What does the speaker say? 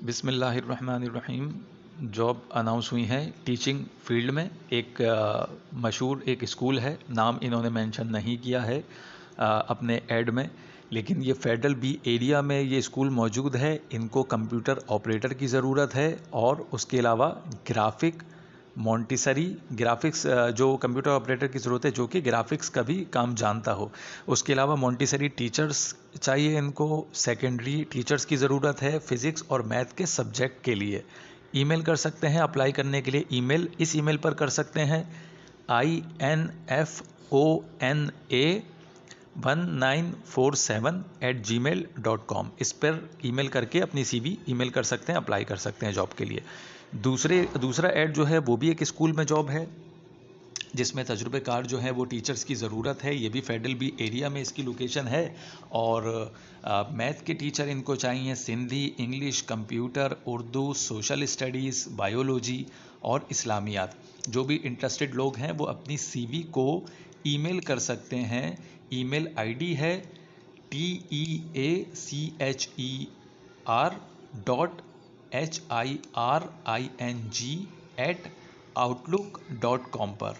बिस्मिल्लाहिर्रहमानिर्रहीम। Job announce हुई है टीचिंग फील्ड में। एक मशहूर एक स्कूल है, नाम इन्होंने मेंशन नहीं किया है अपने ऐड में, लेकिन ये फेडरल बी एरिया में ये स्कूल मौजूद है। इनको कंप्यूटर ऑपरेटर की ज़रूरत है और उसके अलावा मॉन्टेसरी ग्राफिक्स जो कंप्यूटर ऑपरेटर की ज़रूरत है जो कि ग्राफिक्स का भी काम जानता हो। उसके अलावा मॉन्टेसरी टीचर्स चाहिए इनको, सेकेंडरी टीचर्स की ज़रूरत है फिज़िक्स और मैथ के सब्जेक्ट के लिए। ईमेल कर सकते हैं अप्लाई करने के लिए। ईमेल इस ईमेल पर कर सकते हैं infona1947@gmail.com। इस पर ईमेल करके अपनी CV ईमेल कर सकते हैं, अप्लाई कर सकते हैं जॉब के लिए। दूसरा ऐड जो है वो भी एक स्कूल में जॉब है जिसमें तजुर्बेकार जो हैं वो टीचर्स की ज़रूरत है। ये भी फेडरल बी एरिया में इसकी लोकेशन है और मैथ के टीचर इनको चाहिए। Sindhi, English, computer, Urdu, social studies, biology और इस्लामियात। जो भी इंटरेस्टेड लोग हैं वो अपनी CV को ईमेल कर सकते हैं। ईमेल ID है teacher.hiring@outlook.com पर।